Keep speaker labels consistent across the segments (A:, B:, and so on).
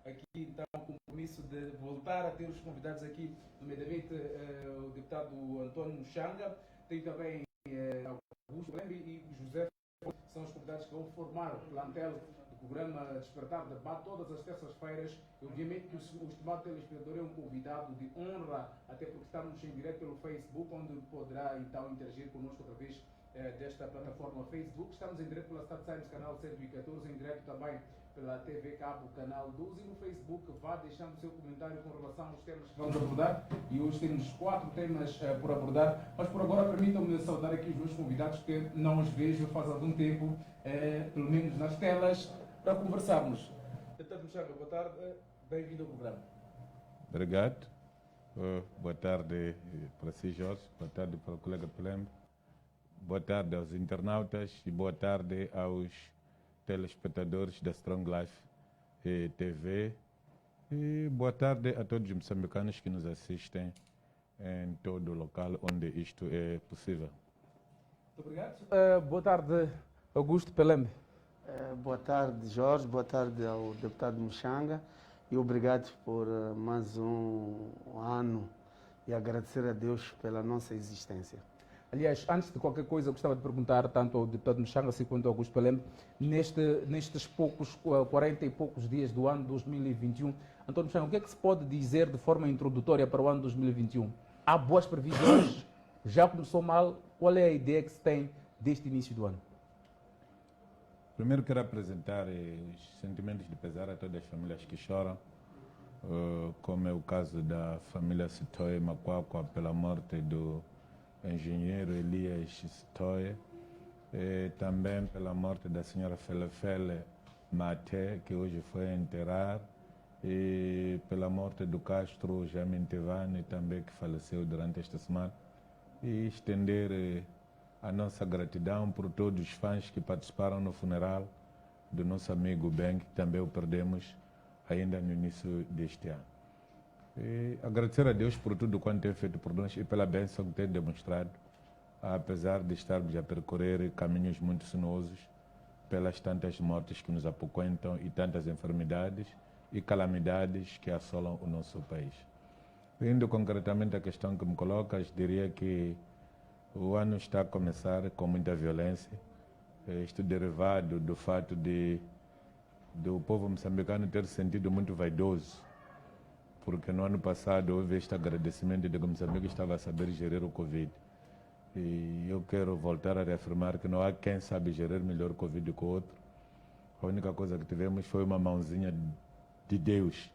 A: aqui então o compromisso de voltar a ter os convidados aqui, nomeadamente o deputado António Muxanga, tem também Augusto Lembe e José, são os convidados que vão formar o plantel do programa Despertar Debate todas as terças-feiras. Obviamente que o estimado telespectador é um convidado de honra, até porque estamos em direto pelo Facebook, onde poderá então interagir conosco através desta plataforma Facebook. Estamos em direto pela Star Times, canal 114, em direto também pela TV Cabo, canal 12, e no Facebook. Vá deixando o seu comentário com relação aos temas que vamos abordar, e hoje temos 4 temas por abordar, mas por agora permitam-me saudar aqui os meus convidados que não os vejo faz algum tempo, pelo menos nas telas, para conversarmos. Deputado Muxanga, boa tarde, bem-vindo ao programa.
B: Obrigado. Boa tarde para si, Jorge. Boa tarde para o colega Pelembe. Boa tarde aos internautas e boa tarde aos telespectadores da Strong Life TV. E boa tarde a todos os moçambicanos que nos assistem em todo o local onde isto é possível.
A: Muito obrigado. Boa tarde, Augusto Pelembe.
C: Boa tarde, Jorge. Boa tarde ao deputado Muxanga e obrigado por mais um ano e agradecer a Deus pela nossa existência.
A: Aliás, antes de qualquer coisa, eu gostava de perguntar tanto ao deputado Muxanga quanto ao Augusto Pelembe, nestes poucos, 40 e poucos dias do ano 2021, António Muxanga, o que é que se pode dizer de forma introdutória para o ano 2021? Há boas previsões? Já começou mal? Qual é a ideia que se tem deste início do ano?
B: Primeiro quero apresentar os sentimentos de pesar a todas as famílias que choram, como é o caso da família Sitoe Macuacua pela morte do engenheiro Elias Sitoe, também pela morte da senhora Felefele Mate, que hoje foi enterrar, e pela morte do Castro Jamin Tevani, também que faleceu durante esta semana, e estender a nossa gratidão por todos os fãs que participaram no funeral do nosso amigo Ben, que também o perdemos ainda no início deste ano. E agradecer a Deus por tudo quanto tem feito por nós e pela bênção que tem demonstrado, apesar de estarmos a percorrer caminhos muito sinuosos, pelas tantas mortes que nos apoquentam e tantas enfermidades e calamidades que assolam o nosso país. Indo concretamente à questão que me colocas, diria que o ano está a começar com muita violência, isto derivado do fato do povo moçambicano ter se sentido muito vaidoso, porque no ano passado houve este agradecimento de que Moçambique estava a saber gerir o Covid. E eu quero voltar a reafirmar que não há quem sabe gerir melhor o Covid que o outro. A única coisa que tivemos foi uma mãozinha de Deus.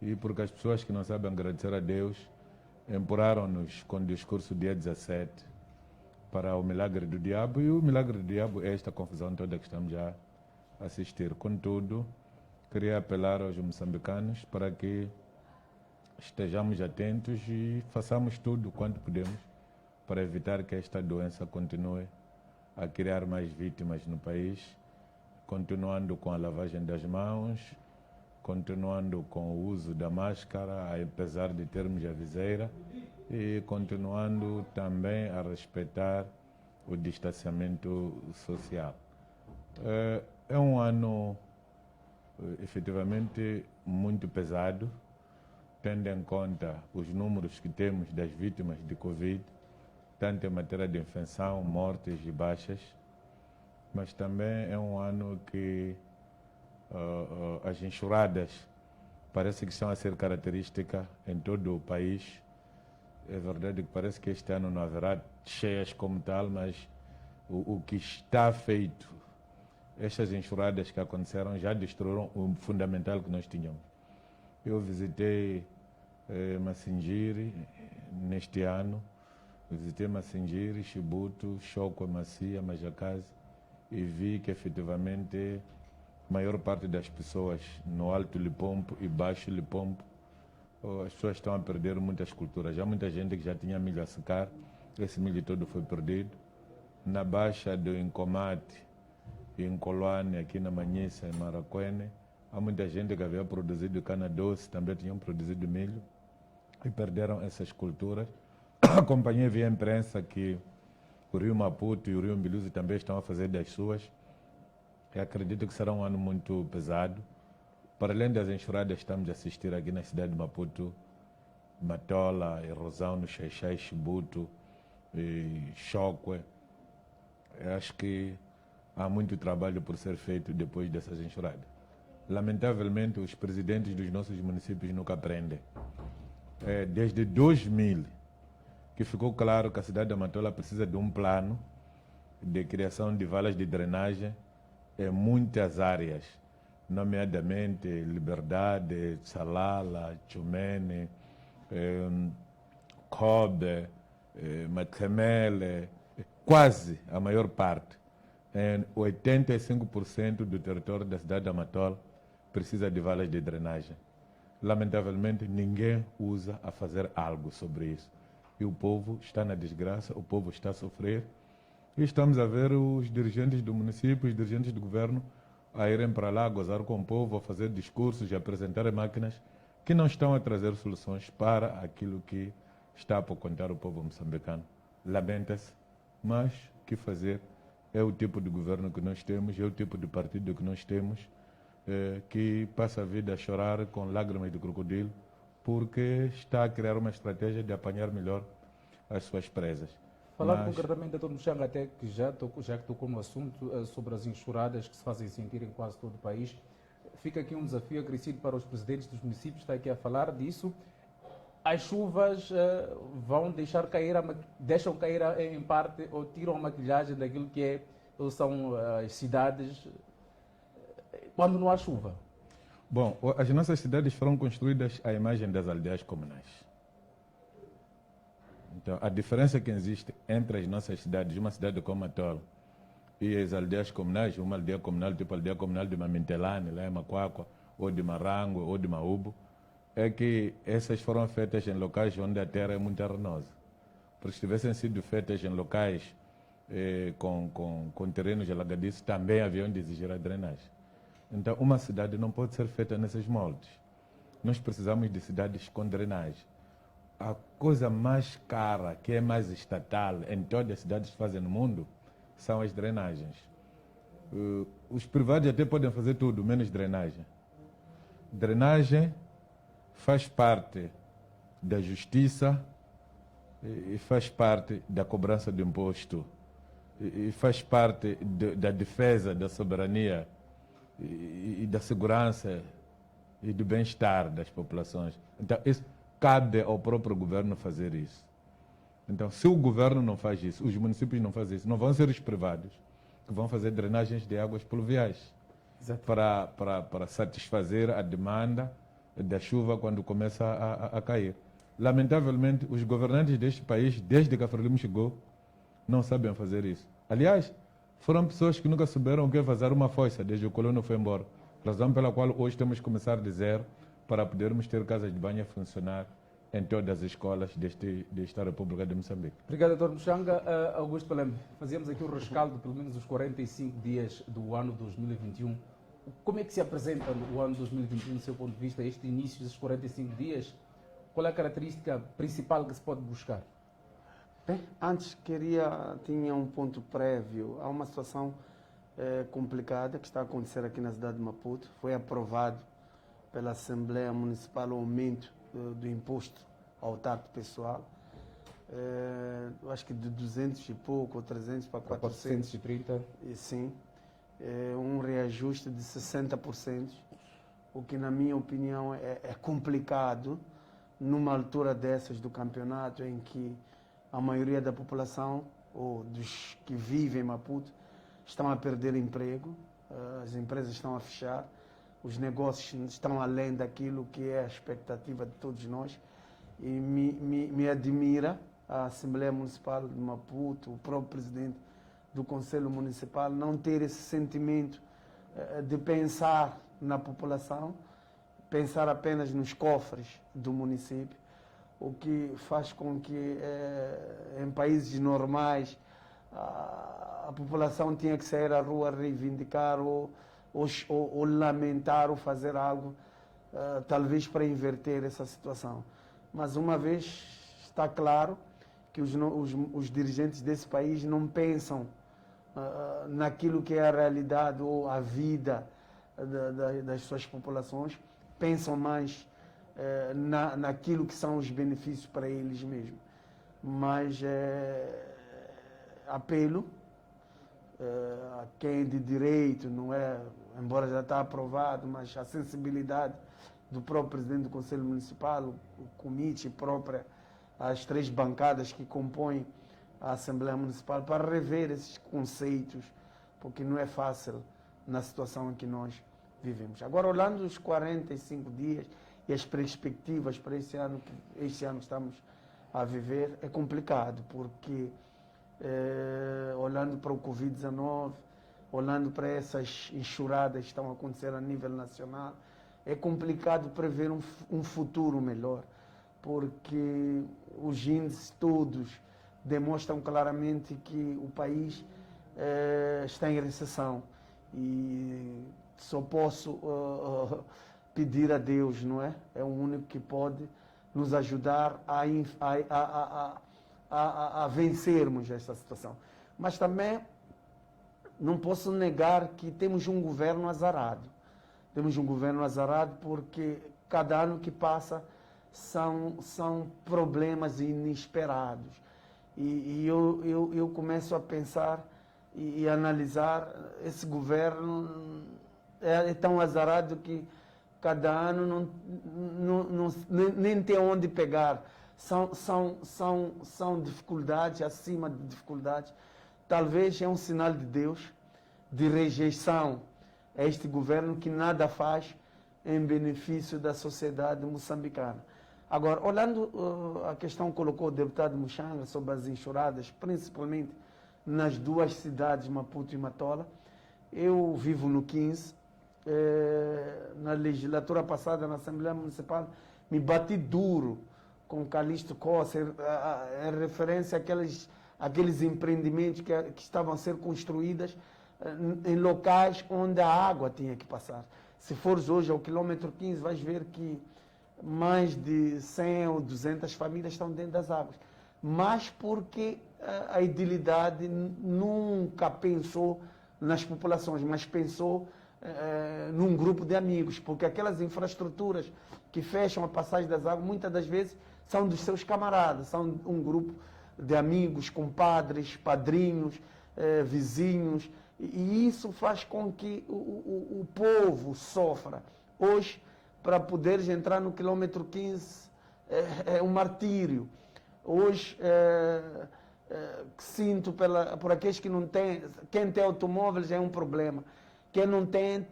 B: E porque as pessoas que não sabem agradecer a Deus empurraram-nos com o discurso dia 17 para o milagre do diabo, e o milagre do diabo é esta confusão toda que estamos já a assistir. Contudo, queria apelar aos moçambicanos para que estejamos atentos e façamos tudo quanto podemos para evitar que esta doença continue a criar mais vítimas no país, continuando com a lavagem das mãos, continuando com o uso da máscara, apesar de termos a viseira, e continuando também a respeitar o distanciamento social. É um ano efetivamente muito pesado, tendo em conta os números que temos das vítimas de Covid, tanto em matéria de infecção, mortes e baixas, mas também é um ano que as enxurradas parece que estão a ser característica em todo o país. É verdade que parece que este ano não haverá cheias como tal, mas o que está feito, estas enxurradas que aconteceram já destruíram o fundamental que nós tínhamos. Eu visitei Massingiri neste ano, visitei Massingiri, Chibuto, Chocó, Macia, Majacase, e vi que efetivamente a maior parte das pessoas no Alto Lipompo e Baixo Lipompo, as pessoas estão a perder muitas culturas. Há muita gente que já tinha milho a secar, esse milho todo foi perdido. Na Baixa do Incomate, em Coloane, aqui na Manhissa, em Maracuene, há muita gente que havia produzido cana-doce, também tinham produzido milho, e perderam essas culturas. Acompanhei via imprensa que o Rio Maputo e o Rio Mbiluzi também estão a fazer das suas. Eu acredito que será um ano muito pesado, Para além das enxurradas, estamos a assistir aqui na cidade de Maputo, Matola, erosão no Xaixai, Chibuto, Chocwe. Eu acho que há muito trabalho por ser feito depois dessas enxurradas. Lamentavelmente, os presidentes dos nossos municípios nunca aprendem. Desde 2000, que ficou claro que a cidade de Matola precisa de um plano de criação de valas de drenagem em muitas áreas, nomeadamente Liberdade, Salala, Chumene, Kobe, Matemele, quase a maior parte. 85% do território da cidade de Matola precisa de valas de drenagem. Lamentavelmente, ninguém usa a fazer algo sobre isso. E o povo está na desgraça, o povo está a sofrer. E estamos a ver os dirigentes do município, os dirigentes do governo, a irem para lá, a gozar com o povo, a fazer discursos, a apresentar máquinas que não estão a trazer soluções para aquilo que está por contar o povo moçambicano. Lamenta-se, mas o que fazer? É o tipo de governo que nós temos, é o tipo de partido que nós temos, que passa a vida a chorar com lágrimas de crocodilo, porque está a criar uma estratégia de apanhar melhor as suas presas.
A: Falando concretamente, Dr. Mushanga, até que já que tocou no assunto sobre as enxurradas que se fazem sentir em quase todo o país, fica aqui um desafio acrescido para os presidentes dos municípios, está aqui a falar disso. As chuvas vão deixam cair em parte ou tiram a maquilhagem daquilo que são as cidades quando não há chuva.
B: Bom, as nossas cidades foram construídas à imagem das aldeias comunais. Então, a diferença que existe entre as nossas cidades, uma cidade como Matola, e as aldeias comunais, uma aldeia comunal, tipo a aldeia comunal de Mamintelane, lá em Macuacua, ou de Marango, ou de Maúbo, é que essas foram feitas em locais onde a terra é muito arenosa. Porque se tivessem sido feitas em locais com terrenos alagadiços, também haviam de exigir a drenagem. Então, uma cidade não pode ser feita nesses moldes. Nós precisamos de cidades com drenagem. A coisa mais cara, que é mais estatal, em todas as cidades que fazem no mundo, são as drenagens. Os privados até podem fazer tudo, menos drenagem. Drenagem faz parte da justiça e faz parte da cobrança do imposto e faz parte da defesa da soberania e da segurança e do bem-estar das populações. Então, isso cabe ao próprio governo fazer isso. Então, se o governo não faz isso, os municípios não fazem isso, não vão ser os privados que vão fazer drenagens de águas pluviais para satisfazer a demanda da chuva quando começa a cair. Lamentavelmente, os governantes deste país, desde que a Frelimo chegou, não sabem fazer isso. Aliás, foram pessoas que nunca souberam o que é fazer uma fossa desde o colono foi embora. Razão pela qual hoje temos que começar de zero para podermos ter casas de banho a funcionar em todas as escolas desta República de Moçambique.
A: Obrigado, Dr. Mushanga. Augusto Palembe, fazíamos aqui o rescaldo de pelo menos os 45 dias do ano 2021. Como é que se apresenta o ano 2021 do seu ponto de vista, este início desses 45 dias? Qual é a característica principal que se pode buscar?
C: Bem, antes tinha um ponto prévio. Há uma situação complicada que está a acontecer aqui na cidade de Maputo. Foi aprovado pela Assembleia Municipal o aumento do imposto ao trato pessoal. Eu acho que de 200 e pouco, ou 300 para 430. Sim. Um reajuste de 60%, o que, na minha opinião, é complicado numa altura dessas do campeonato em que a maioria da população, ou dos que vivem em Maputo, estão a perder emprego, as empresas estão a fechar, os negócios estão além daquilo que é a expectativa de todos nós. E me admira a Assembleia Municipal de Maputo, o próprio presidente do Conselho Municipal, não ter esse sentimento de pensar na população, pensar apenas nos cofres do município, o que faz com que em países normais a população tenha que sair à rua reivindicar ou lamentar ou fazer algo, talvez para inverter essa situação. Mas uma vez está claro que os dirigentes desse país não pensam naquilo que é a realidade ou a vida das suas populações, pensam mais naquilo que são os benefícios para eles mesmos. Mas apelo a quem é de direito, não é, embora já está aprovado, mas a sensibilidade do próprio presidente do Conselho Municipal, o comitê próprio, as 3 bancadas que compõem a Assembleia Municipal, para rever esses conceitos, porque não é fácil na situação em que nós vivemos. Agora, olhando os 45 dias e as perspectivas para este ano que estamos a viver, é complicado, porque olhando para o Covid-19, olhando para essas enxurradas que estão a acontecer a nível nacional, é complicado prever um futuro melhor, porque os índices todos demonstram claramente que o país está em recessão e só posso pedir a Deus, não é? É o único que pode nos ajudar a vencermos esta situação. Mas também não posso negar que temos um governo azarado. Temos um governo azarado porque cada ano que passa são problemas inesperados. E eu começo a pensar e analisar, esse governo é tão azarado que cada ano nem tem onde pegar. São dificuldades acima de dificuldades. Talvez é um sinal de Deus, de rejeição a este governo que nada faz em benefício da sociedade moçambicana. Agora, olhando a questão que colocou o deputado Muxanga sobre as enxurradas, principalmente nas 2 cidades, Maputo e Matola, eu vivo no 15, na legislatura passada, na Assembleia Municipal, me bati duro com Calixto Costa, em referência àqueles empreendimentos que estavam a ser construídos em locais onde a água tinha que passar. Se fores hoje ao quilômetro 15, vais ver que mais de 100 ou 200 famílias estão dentro das águas. Mas porque a idilidade nunca pensou nas populações, mas pensou num grupo de amigos, porque aquelas infraestruturas que fecham a passagem das águas, muitas das vezes são dos seus camaradas, são um grupo de amigos, compadres, padrinhos, vizinhos, e isso faz com que o povo sofra. Hoje, para poderes entrar no quilômetro 15, é um martírio. Hoje, sinto por aqueles que não têm, quem tem automóveis é um problema. Quem não tem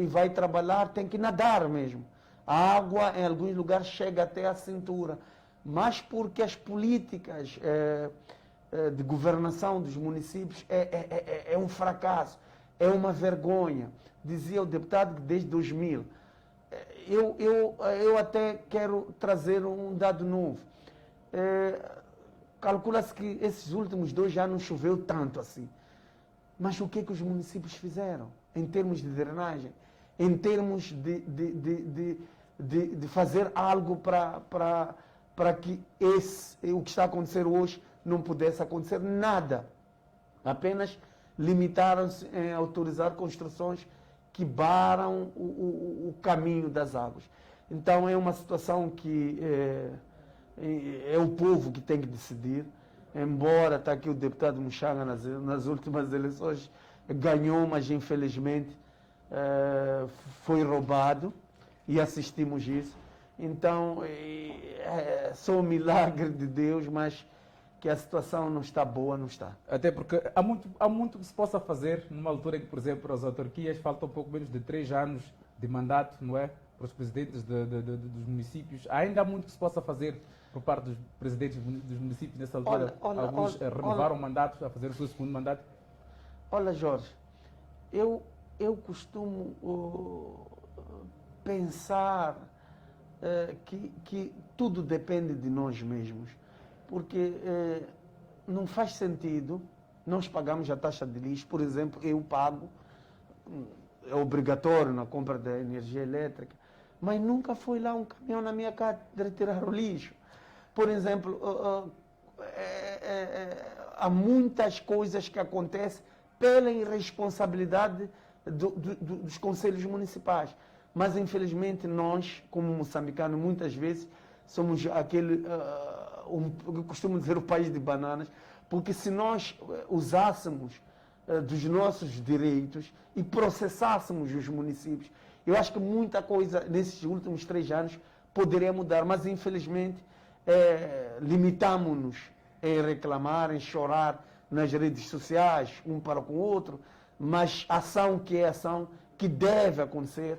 C: e vai trabalhar tem que nadar mesmo. A água, em alguns lugares, chega até a cintura. Mas porque as políticas de governação dos municípios é um fracasso, é uma vergonha. Dizia o deputado que desde 2000. Eu até quero trazer um dado novo. Calcula-se que esses últimos 2 anos choveu tanto assim. Mas o que é que os municípios fizeram em termos de drenagem? Em termos de fazer algo para que o que está a acontecer hoje não pudesse acontecer? Nada. Apenas limitaram-se em autorizar construções que barram o caminho das águas. Então é uma situação que é o povo que tem que decidir. Embora está aqui o deputado Muxanga nas últimas eleições ganhou, mas infelizmente foi roubado e assistimos isso. Então só um milagre de Deus, mas que a situação não está boa, não está.
A: Até porque há muito que se possa fazer numa altura em que, por exemplo, as autarquias faltam pouco menos de 3 anos de mandato, não é? Para os presidentes dos municípios. Ainda há muito que se possa fazer por parte dos presidentes dos municípios nessa altura. Alguns renovaram mandatos a fazer o seu segundo mandato.
C: Olha, Jorge, eu costumo pensar que tudo depende de nós mesmos. Porque não faz sentido, nós pagamos a taxa de lixo, por exemplo, eu pago, é obrigatório na compra da energia elétrica, mas nunca foi lá um caminhão na minha casa de retirar o lixo. Por exemplo, há muitas coisas que acontecem pela irresponsabilidade dos conselhos municipais. Mas, infelizmente, nós, como moçambicanos, muitas vezes somos aquele, eu costumo dizer, o país de bananas, porque se nós usássemos dos nossos direitos e processássemos os municípios, eu acho que muita coisa nesses últimos 3 anos poderia mudar, mas infelizmente limitamos-nos em reclamar, em chorar nas redes sociais, um para com o outro, mas ação que é ação que deve acontecer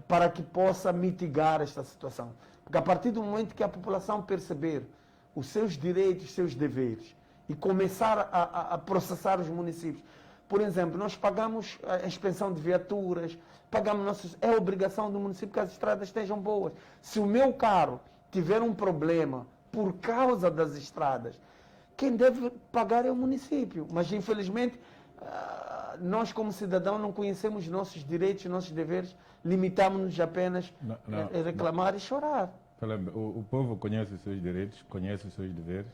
C: para que possa mitigar esta situação. Porque a partir do momento que a população perceber os seus direitos, os seus deveres e começar a processar os municípios. Por exemplo, nós pagamos a expensão de viaturas, é obrigação do município que as estradas estejam boas. Se o meu carro tiver um problema por causa das estradas, quem deve pagar é o município. Mas, infelizmente, nós como cidadão não conhecemos nossos direitos, nossos deveres, limitamos-nos apenas a reclamar e chorar.
B: O povo conhece os seus direitos, conhece os seus deveres,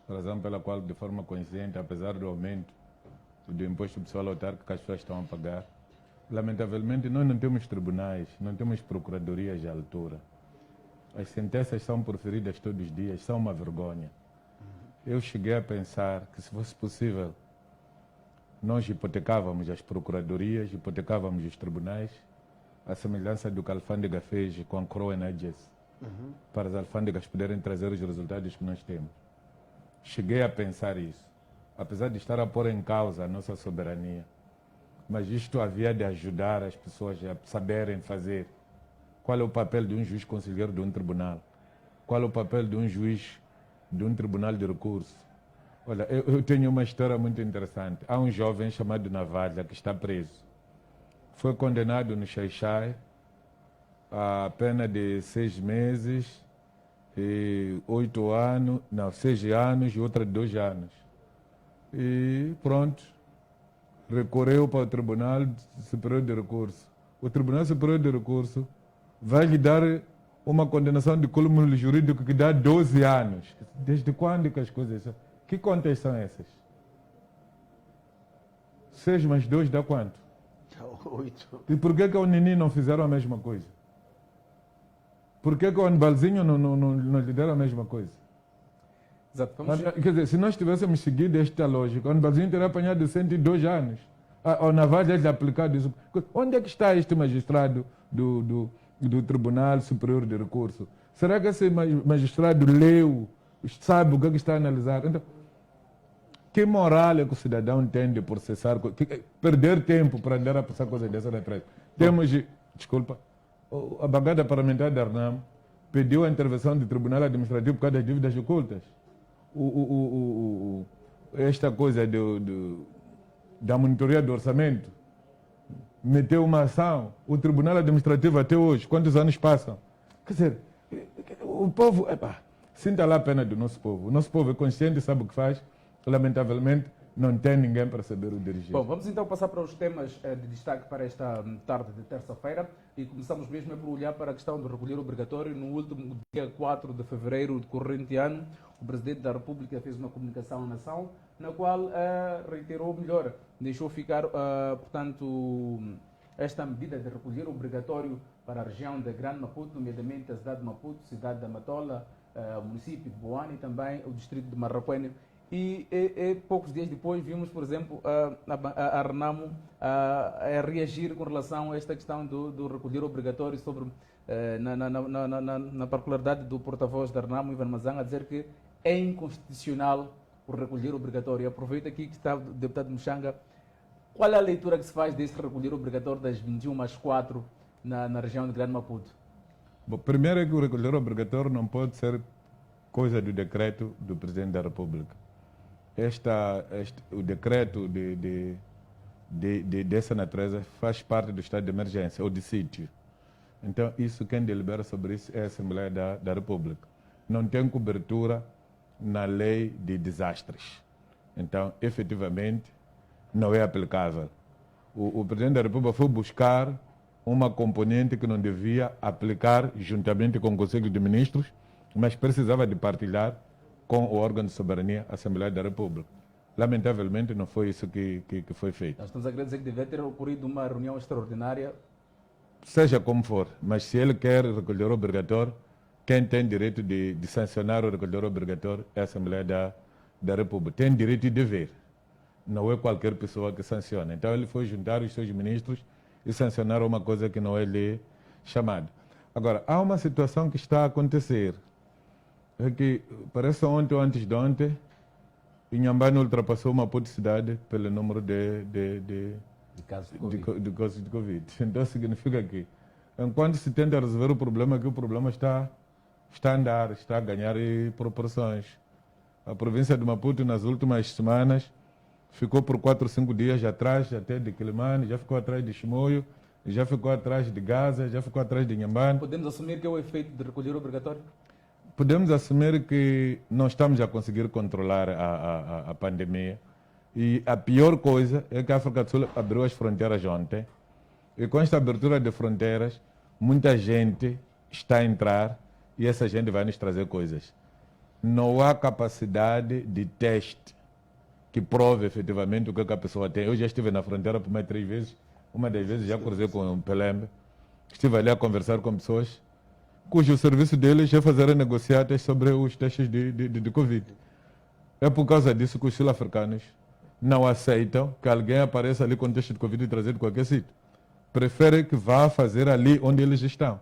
B: razão pela qual, de forma consciente, apesar do aumento do imposto pessoal autárquico que as pessoas estão a pagar, lamentavelmente nós não temos tribunais, não temos procuradorias à altura. As sentenças são proferidas todos os dias, são uma vergonha. Eu cheguei a pensar que, se fosse possível, nós hipotecávamos as procuradorias, hipotecávamos os tribunais, a semelhança do que a alfândega fez com a Crow Energies, para as alfândegas poderem trazer os resultados que nós temos. Cheguei a pensar isso, apesar de estar a pôr em causa a nossa soberania. Mas isto havia de ajudar as pessoas a saberem fazer. Qual é o papel de um juiz conselheiro de um tribunal? Qual é o papel de um juiz de um tribunal de recurso? Olha, eu tenho uma história muito interessante. Há um jovem chamado Navalha que está preso. Foi condenado no Xai-Xai a pena de 6 meses, e 8 anos, não, 6 anos e outra de 2 anos. E pronto, recorreu para o Tribunal Superior de Recurso. O Tribunal Superior de Recurso vai lhe dar uma condenação de cúmulo jurídico que dá 12 anos. Desde quando que as coisas são? Que contas são essas? 6 mais 2 dá quanto?
C: 8.
B: E por que o Nini não fizeram a mesma coisa? Por que o Anibalzinho não lhe deram a mesma coisa?
A: Exato.
B: Quer dizer, se nós tivéssemos seguido esta lógica, o Anibalzinho teria apanhado 102 anos. O Navalha lhe aplicado isso. Onde é que está este magistrado do Tribunal Superior de Recurso? Será que esse magistrado leu, sabe o que está a analisar? Então, que moral é que o cidadão tem de processar, perder tempo para andar a passar coisas dessas atrás? Temos, desculpa, a bancada parlamentar da Arnam pediu a intervenção do Tribunal Administrativo por causa das dívidas ocultas. Esta coisa da monitoria do orçamento meteu uma ação. O Tribunal Administrativo até hoje, quantos anos passam? Quer dizer, o povo, sinta lá a pena do nosso povo. O nosso povo é consciente e sabe o que faz. Lamentavelmente, não tem ninguém para saber o dirigir.
A: Bom, vamos então passar para os temas de destaque para esta tarde de terça-feira e começamos mesmo por olhar para a questão do recolher obrigatório. No último dia 4 de fevereiro do corrente ano, o Presidente da República fez uma comunicação à nação, na qual reiterou melhor, deixou ficar, portanto, esta medida de recolher obrigatório para a região da Grande Maputo, nomeadamente a cidade de Maputo, cidade da Matola, o município de Boane e também o distrito de Marraquene. E poucos dias depois vimos, por exemplo, a Renamo a reagir com relação a esta questão do recolher obrigatório sobre, na particularidade do porta-voz da Renamo, Ivan Mazan, a dizer que é inconstitucional o recolher obrigatório. Aproveito aqui que está o deputado Muxanga. Qual é a leitura que se faz desse recolher obrigatório das 21 às 4 na região de Grande Maputo?
B: Bom, primeiro é que o recolher obrigatório não pode ser coisa do decreto do Presidente da República. O decreto dessa natureza faz parte do estado de emergência ou de sítio. Então, quem delibera sobre isso é a Assembleia da República. Não tem cobertura na lei de desastres. Então, efetivamente, não é aplicável. O Presidente da República foi buscar uma componente que não devia aplicar juntamente com o Conselho de Ministros, mas precisava de partilhar com o órgão de soberania, a Assembleia da República. Lamentavelmente não foi isso que foi feito.
D: Nós estamos a querer dizer que deve ter ocorrido uma reunião extraordinária.
B: Seja como for, mas se ele quer recolher obrigatório, quem tem direito de sancionar o recolher obrigatório é a Assembleia da República. Tem direito e dever. Não é qualquer pessoa que sanciona. Então ele foi juntar os seus ministros e sancionar uma coisa que não é lhe chamada. Agora, há uma situação que está a acontecer. É que parece ontem ou antes de ontem, Inhambane ultrapassou Maputo cidade pelo número de
D: casos de
B: casos de Covid. Então significa que, enquanto se tenta resolver o problema, que o problema está a andar, está a ganhar proporções. A província de Maputo, nas últimas semanas, ficou por 4 ou 5 dias atrás até de Quilimane, já ficou atrás de Chimoio, já ficou atrás de Gaza, já ficou atrás de Inhambane.
D: Podemos assumir que é o efeito de recolher obrigatório?
B: Podemos assumir que não estamos a conseguir controlar a pandemia. E a pior coisa é que a África do Sul abriu as fronteiras ontem. E com esta abertura de fronteiras, muita gente está a entrar e essa gente vai nos trazer coisas. Não há capacidade de teste que prove efetivamente o que a pessoa tem. Eu já estive na fronteira por mais 3 vezes. Uma das vezes já cruzei com o Pelembe. Estive ali a conversar com pessoas cujo serviço deles é fazer negociatas sobre os testes de Covid. É por causa disso que os sul-africanos não aceitam que alguém apareça ali com teste de Covid e trazer de qualquer sítio. Preferem que vá fazer ali onde eles estão.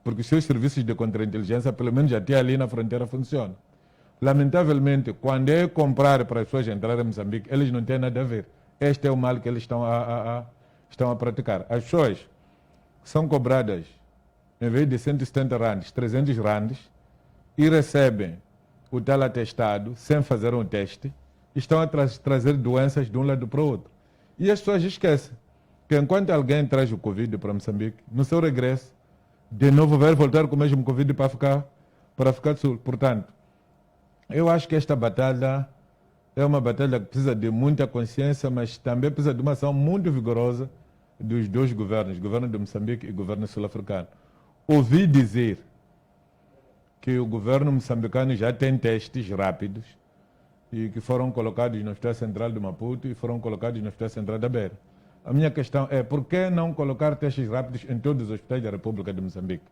B: Porque os seus serviços de contra-inteligência, pelo menos até ali na fronteira, funcionam. Lamentavelmente, quando é comprar para as pessoas entrarem em Moçambique, eles não têm nada a ver. Este é o mal que eles estão a praticar. As pessoas são cobradas, em vez de 170 randes, 300 randes, e recebem o tal atestado sem fazer um teste, estão a trazer doenças de um lado para o outro. E as pessoas esquecem que enquanto alguém traz o Covid para Moçambique, no seu regresso, de novo vai voltar com o mesmo Covid para ficar do Sul. Portanto, eu acho que esta batalha é uma batalha que precisa de muita consciência, mas também precisa de uma ação muito vigorosa dos 2 governos, o governo de Moçambique e o governo sul-africano. Ouvi dizer que o governo moçambicano já tem testes rápidos e que foram colocados no Hospital Central de Maputo e foram colocados no Hospital Central da Beira. A minha questão é, por que não colocar testes rápidos em todos os hospitais da República de Moçambique?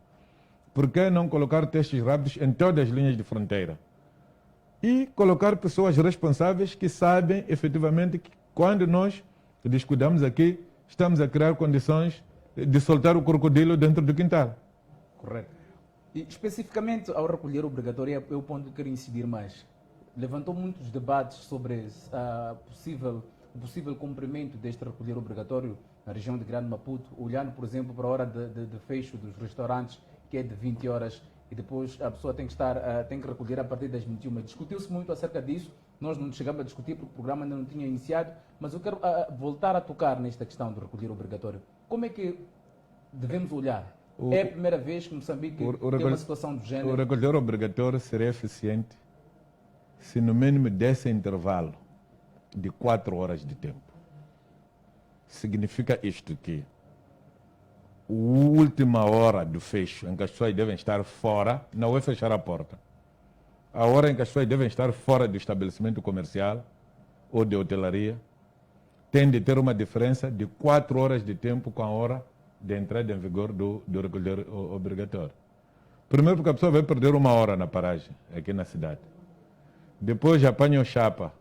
B: Por que não colocar testes rápidos em todas as linhas de fronteira? E colocar pessoas responsáveis que sabem efetivamente que quando nós descuidamos aqui, estamos a criar condições de soltar o crocodilo dentro do quintal.
D: Correto. E especificamente ao recolher obrigatório, é o ponto que quero incidir mais. Levantou muitos debates sobre o possível cumprimento deste recolher obrigatório na região de Grande Maputo, olhando, por exemplo, para a hora de fecho dos restaurantes, que é de 20 horas, e depois a pessoa tem que recolher a partir das 21. Discutiu-se muito acerca disso, nós não chegamos a discutir porque o programa ainda não tinha iniciado, mas eu quero voltar a tocar nesta questão do recolher obrigatório. Como é que devemos olhar? É a primeira vez que Moçambique tem uma situação do género?
B: O recolher obrigatório seria eficiente se no mínimo desse intervalo de 4 horas de tempo. Significa isto que a última hora do fecho, em que as pessoas devem estar fora, não é fechar a porta. A hora em que as pessoas devem estar fora do estabelecimento comercial ou de hotelaria, tem de ter uma diferença de 4 horas de tempo com a hora de entrada em vigor do recolher obrigatório. Primeiro porque a pessoa vai perder 1 hora na paragem, aqui na cidade. Depois apanha o chapa,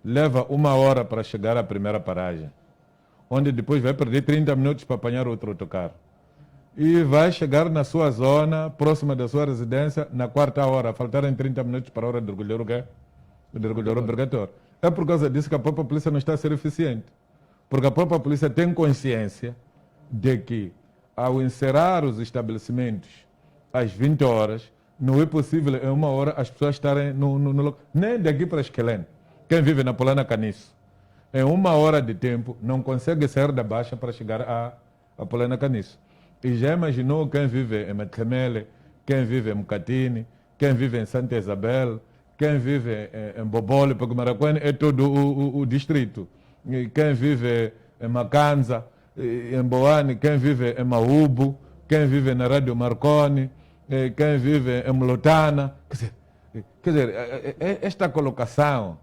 B: leva 1 hora para chegar à primeira paragem, onde depois vai perder 30 minutos para apanhar outro autocarro. E vai chegar na sua zona, próxima da sua residência, na 4ª hora, faltarem 30 minutos para a hora de recolher o quê? De recolher obrigatório. É por causa disso que a própria polícia não está a ser eficiente. Porque a própria polícia tem consciência de que, ao encerrar os estabelecimentos às 20 horas, não é possível em 1 hora as pessoas estarem no local. Nem daqui para Esquelene. Quem vive na Polana Caniço, em 1 hora de tempo, não consegue sair da Baixa para chegar a Polana Caniço. E já imaginou quem vive em Metlemele, quem vive em Mukatini, quem vive em Santa Isabel, quem vive em Bobole, porque Maracuene é todo o distrito. E quem vive em Macanza, em Boane, quem vive em Maúbo, quem vive na Rádio Marconi, quem vive em Mlotana. Quer dizer, esta colocação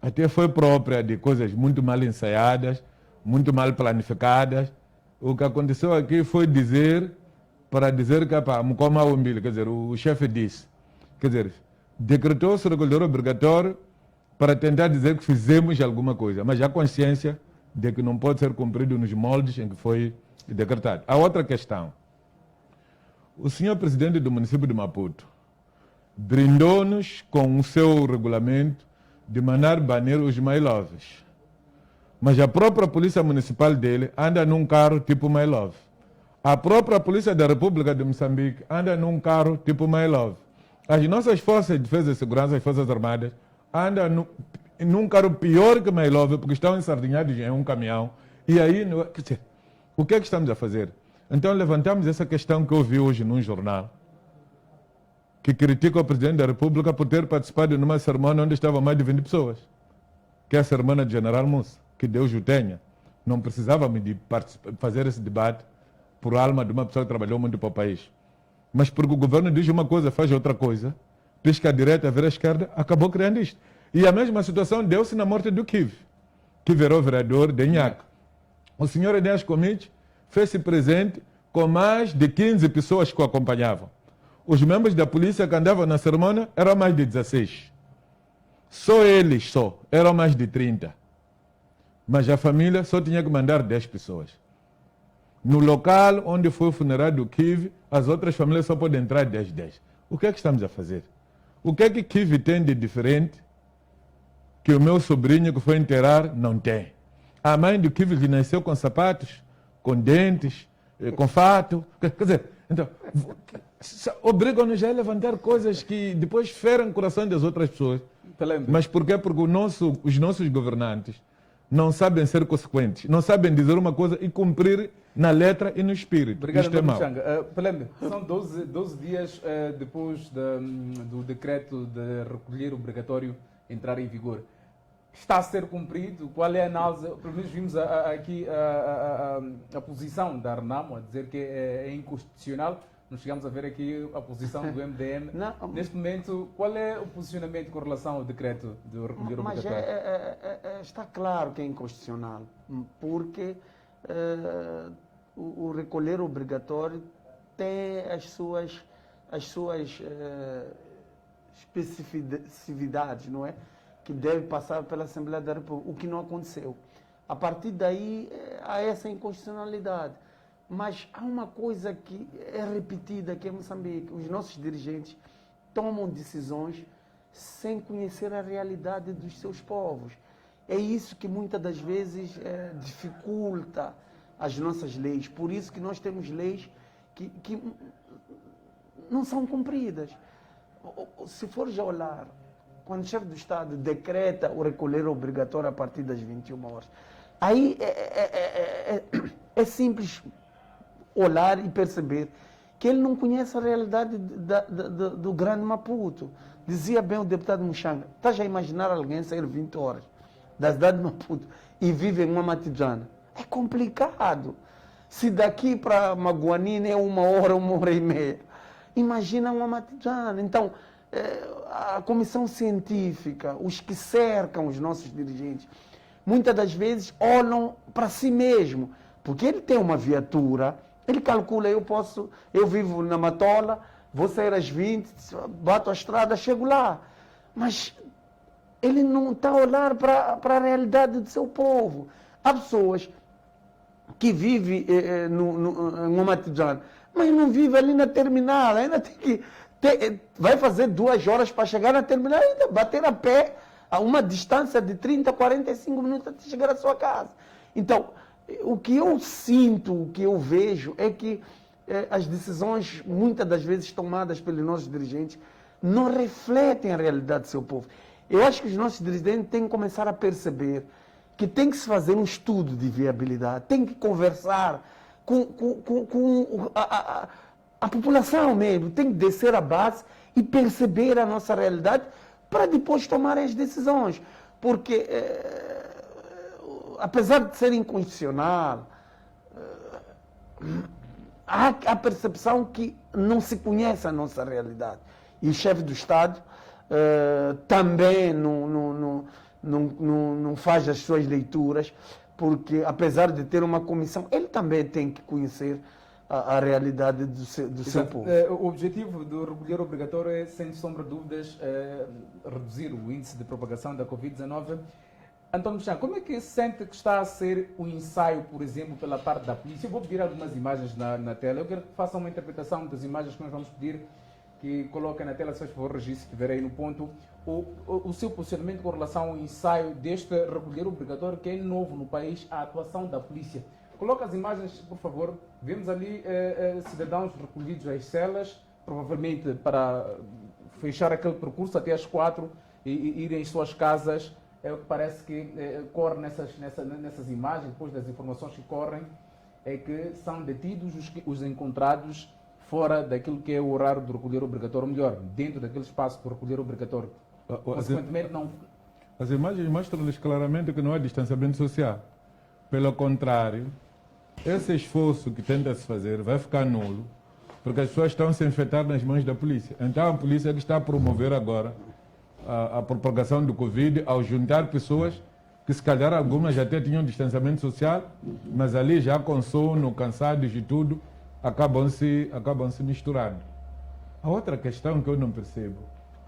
B: até foi própria de coisas muito mal ensaiadas, muito mal planificadas. O que aconteceu aqui foi para dizer que, como a umbilho, quer dizer, o chefe disse, quer dizer, decretou-se o recolher obrigatório para tentar dizer que fizemos alguma coisa, mas há consciência de que não pode ser cumprido nos moldes em que foi decretado. A outra questão, o senhor presidente do município de Maputo brindou-nos com o seu regulamento de mandar banir os mailoves. Mas a própria polícia municipal dele anda num carro tipo My Love. A própria polícia da República de Moçambique anda num carro tipo My Love. As nossas forças de defesa e segurança, as forças armadas, andam num carro pior que My Love, porque estão ensardinhados em um caminhão. E aí, quer dizer, o que é que estamos a fazer? Então levantamos essa questão que eu vi hoje num jornal, que critica o Presidente da República por ter participado numa cerimônia onde estavam mais de 20 pessoas, que é a cerimônia de General Moussa, que Deus o tenha. Não precisávamos de fazer esse debate por alma de uma pessoa que trabalhou muito para o país. Mas porque o governo diz uma coisa, faz outra coisa, pisca à direita, vira à esquerda, acabou criando isto. E a mesma situação deu-se na morte do Kiv, que virou vereador de Inhaca. O senhor Enéas Comite fez-se presente com mais de 15 pessoas que o acompanhavam. Os membros da polícia que andavam na cerimônia eram mais de 16. Só eles eram mais de 30. Mas a família só tinha que mandar 10 pessoas. No local onde foi o funerário do Kiv, as outras famílias só podem entrar 10. O que é que estamos a fazer? O que é que Kiv tem de diferente que o meu sobrinho que foi enterrar não tem? A mãe do Kiv que nasceu com sapatos, com dentes, com fato. Quer dizer, então, obrigam-nos a levantar coisas que depois feram o coração das outras pessoas. Mas por quê? Porque os nossos governantes não sabem ser consequentes, não sabem dizer uma coisa e cumprir na letra e no espírito.
D: Obrigado,
B: Isto é mau.
D: Pelembe, são 12 dias depois do decreto de recolher obrigatório entrar em vigor. Está a ser cumprido? Qual é a análise? Pelo menos vimos aqui a posição da Renamo a dizer que é inconstitucional. Nós chegamos a ver aqui a posição do MDM. Não, neste momento, qual é o posicionamento com relação ao decreto de recolher obrigatório?
C: Está claro que é inconstitucional, porque o recolher obrigatório tem as suas especificidades, não é? Que deve passar pela Assembleia da República, o que não aconteceu. A partir daí, há essa inconstitucionalidade. Mas há uma coisa que é repetida aqui em Moçambique. Os nossos dirigentes tomam decisões sem conhecer a realidade dos seus povos. É isso que muitas das vezes dificulta as nossas leis. Por isso que nós temos leis que não são cumpridas. Se for já olhar, quando o chefe do Estado decreta o recolher obrigatório a partir das 21 horas, aí é simples olhar e perceber que ele não conhece a realidade do grande Maputo. Dizia bem o deputado Muxanga, estás a imaginar alguém sair 20 horas da cidade de Maputo e vive em uma matijana? É complicado. Se daqui para Maguanina é 1 hora e meia, imagina uma matijana. Então, a comissão científica, os que cercam os nossos dirigentes, muitas das vezes olham para si mesmo, porque ele tem uma viatura, ele calcula, eu vivo na Matola, vou sair às 20, bato a estrada, chego lá. Mas ele não está a olhar para a realidade do seu povo. Há pessoas que vivem no Matijano, mas não vivem ali na terminal, ainda tem que... vai fazer 2 horas para chegar na terminal e ainda bater a pé a uma distância de 30, 45 minutos até chegar à sua casa. Então, o que eu sinto, o que eu vejo é que as decisões, muitas das vezes tomadas pelos nossos dirigentes, não refletem a realidade do seu povo. Eu acho que os nossos dirigentes têm que começar a perceber que tem que se fazer um estudo de viabilidade, tem que conversar com a população mesmo, tem que descer a base e perceber a nossa realidade para depois tomar as decisões. Porque, apesar de ser inconstitucional, há a percepção que não se conhece a nossa realidade. E o chefe do Estado também não faz as suas leituras, porque apesar de ter uma comissão, ele também tem que conhecer a realidade do seu povo.
D: O objetivo do recolher obrigatório é, sem sombra de dúvidas, reduzir o índice de propagação da Covid-19. António Chan, como é que sente que está a ser o ensaio, por exemplo, pela parte da polícia? Eu vou pedir algumas imagens na tela. Eu quero que façam uma interpretação das imagens que nós vamos pedir, que coloquem na tela, se faz favor, registro, se estiver aí no ponto, o seu posicionamento com relação ao ensaio deste recolher obrigatório, que é novo no país, a atuação da polícia. Coloca as imagens, por favor. Vemos ali cidadãos recolhidos às celas, provavelmente para fechar aquele percurso até às 4 e irem às suas casas. É o que parece que corre nessas imagens, depois das informações que correm, é que são detidos os encontrados fora daquilo que é o horário do recolher obrigatório, ou melhor, dentro daquele espaço do recolher obrigatório. Consequentemente, não...
B: As imagens mostram-lhes claramente que não há distanciamento social. Pelo contrário, esse esforço que tenta-se fazer vai ficar nulo, porque as pessoas estão se infectar nas mãos da polícia. Então a polícia é que está a promover agora a propagação do Covid ao juntar pessoas que se calhar algumas até tinham distanciamento social, mas ali já com sono, cansados e tudo, acabam se misturando. A outra questão que eu não percebo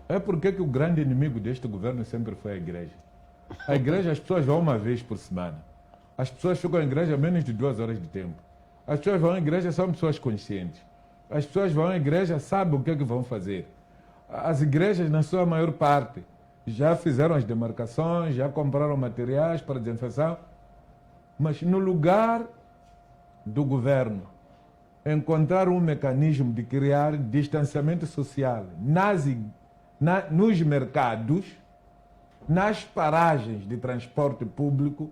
B: é porque que o grande inimigo deste governo sempre foi a igreja. A igreja, as pessoas vão uma vez por semana. As pessoas ficam em igreja menos de 2 horas de tempo. As pessoas vão à igreja, são pessoas conscientes. As pessoas vão à igreja, sabem o que é que vão fazer. As igrejas, na sua maior parte, já fizeram as demarcações, já compraram materiais para desinfecção, mas no lugar do governo encontrar um mecanismo de criar distanciamento social nos mercados, nas paragens de transporte público,